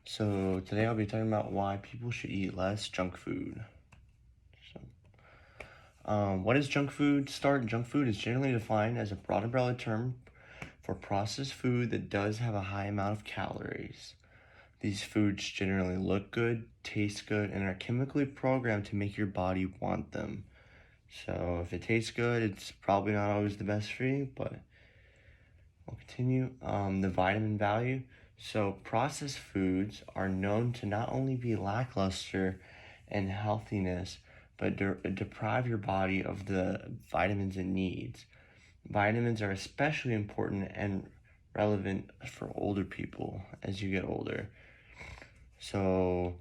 So today I'll be talking about why people should eat less junk food. What is junk food? Junk food is generally defined as a broad umbrella term for processed food that does have a high amount of calories. These foods generally look good, taste good, and are chemically programmed to make your body want them. So if it tastes good, it's probably not always the best for you, but we'll continue. The vitamin value. So processed foods are known to not only be lackluster in healthiness, but deprive your body of the vitamins it needs. Vitamins are especially important and relevant for older people as you get older. So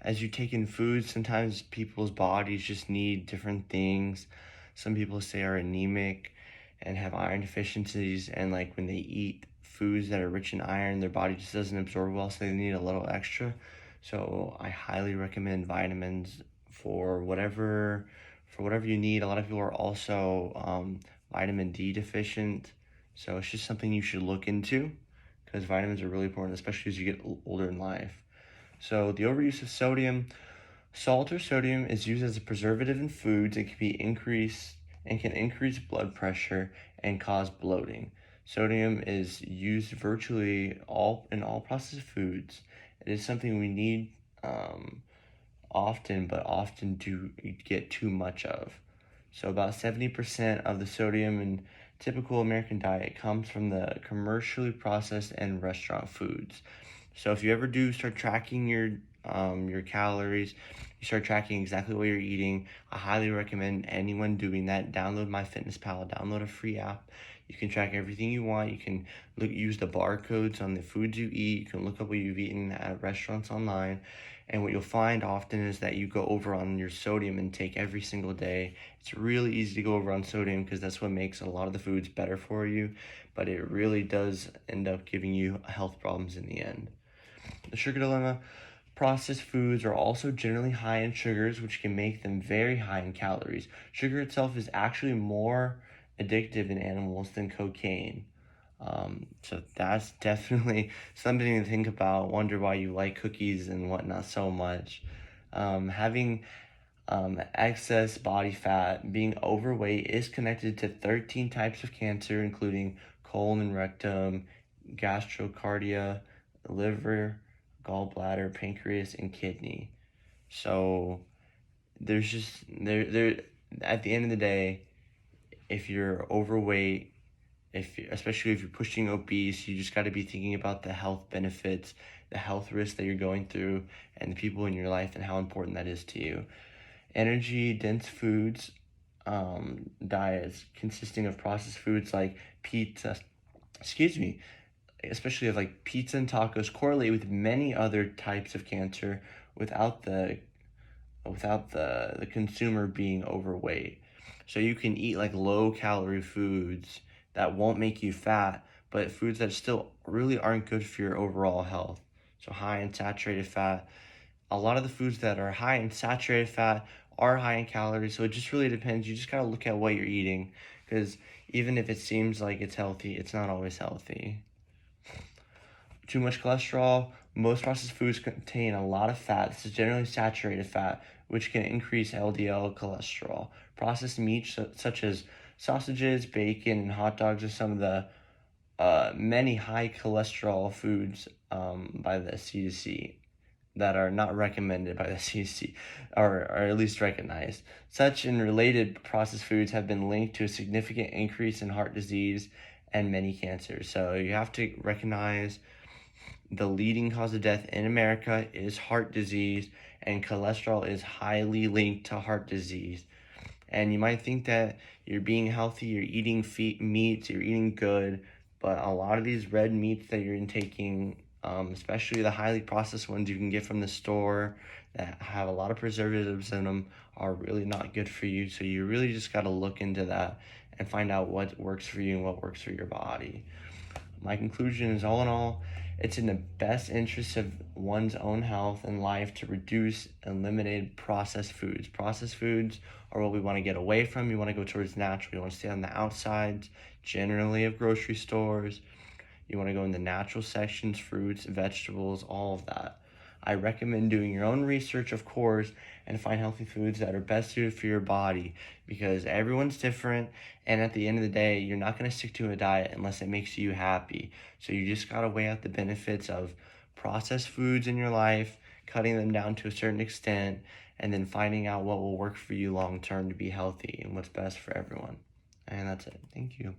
as you take in food, sometimes people's bodies just need different things. Some people say are anemic and have iron deficiencies, and like when they eat foods that are rich in iron, their body just doesn't absorb well, so they need a little extra. So I highly recommend vitamins for whatever you need. A lot of people are also vitamin D deficient, so it's just something you should look into because vitamins are really important, especially as you get older in life. So the overuse of sodium, salt or sodium is used as a preservative in foods. It can increase blood pressure and cause bloating. Sodium is used virtually in all processed foods. It is something we need often, but often do get too much of. So about 70% of the sodium in typical American diet comes from the commercially processed and restaurant foods. So if you ever do start tracking your calories, you start tracking exactly what you're eating, I highly recommend anyone doing that. Download MyFitnessPal, download a free app. You can track everything you want. You can use the barcodes on the foods you eat. You can look up what you've eaten at restaurants online. And what you'll find often is that you go over on your sodium intake every single day. It's really easy to go over on sodium because that's what makes a lot of the foods better for you, but it really does end up giving you health problems in the end. The sugar dilemma. Processed foods are also generally high in sugars, which can make them very high in calories. Sugar itself is actually more addictive in animals than cocaine. So that's definitely something to think about. Wonder why you like cookies and whatnot so much. Having excess body fat, being overweight is connected to 13 types of cancer, including colon and rectum, gastrocardia, liver, gallbladder, pancreas, and kidney. So there's just there at the end of the day, if you're overweight, especially if you're pushing obese, you just got to be thinking about the health benefits, the health risks that you're going through, and the people in your life and how important that is to you. Energy dense foods, diets consisting of processed foods like pizza, excuse me, especially of like pizza and tacos, correlate with many other types of cancer without the consumer being overweight. So you can eat like low calorie foods that won't make you fat, but foods that still really aren't good for your overall health. So high in saturated fat. A lot of the foods that are high in saturated fat are high in calories, so it just really depends. You just gotta look at what you're eating, because even if it seems like it's healthy, it's not always healthy. Too much cholesterol. Most processed foods contain a lot of fat. This is generally saturated fat, which can increase LDL cholesterol. Processed meats such as sausages, bacon, and hot dogs are some of the many high cholesterol foods by the CDC that are not recommended by the CDC, or at least recognized. Such and related processed foods have been linked to a significant increase in heart disease and many cancers. So you have to recognize the leading cause of death in America is heart disease, and cholesterol is highly linked to heart disease. And you might think that you're being healthy, you're eating meats, you're eating good, but a lot of these red meats that you're intaking, especially the highly processed ones you can get from the store that have a lot of preservatives in them, are really not good for you. So you really just got to look into that and find out what works for you and what works for your body. My conclusion is, all in all, it's in the best interest of one's own health and life to reduce and eliminate processed foods. Processed foods are what we want to get away from. We want to go towards natural. We want to stay on the outsides, generally, of grocery stores. You want to go in the natural sections, fruits, vegetables, all of that. I recommend doing your own research, of course, and find healthy foods that are best suited for your body because everyone's different. And at the end of the day, you're not going to stick to a diet unless it makes you happy. So you just got to weigh out the benefits of processed foods in your life, cutting them down to a certain extent, and then finding out what will work for you long term to be healthy and what's best for everyone. And that's it. Thank you.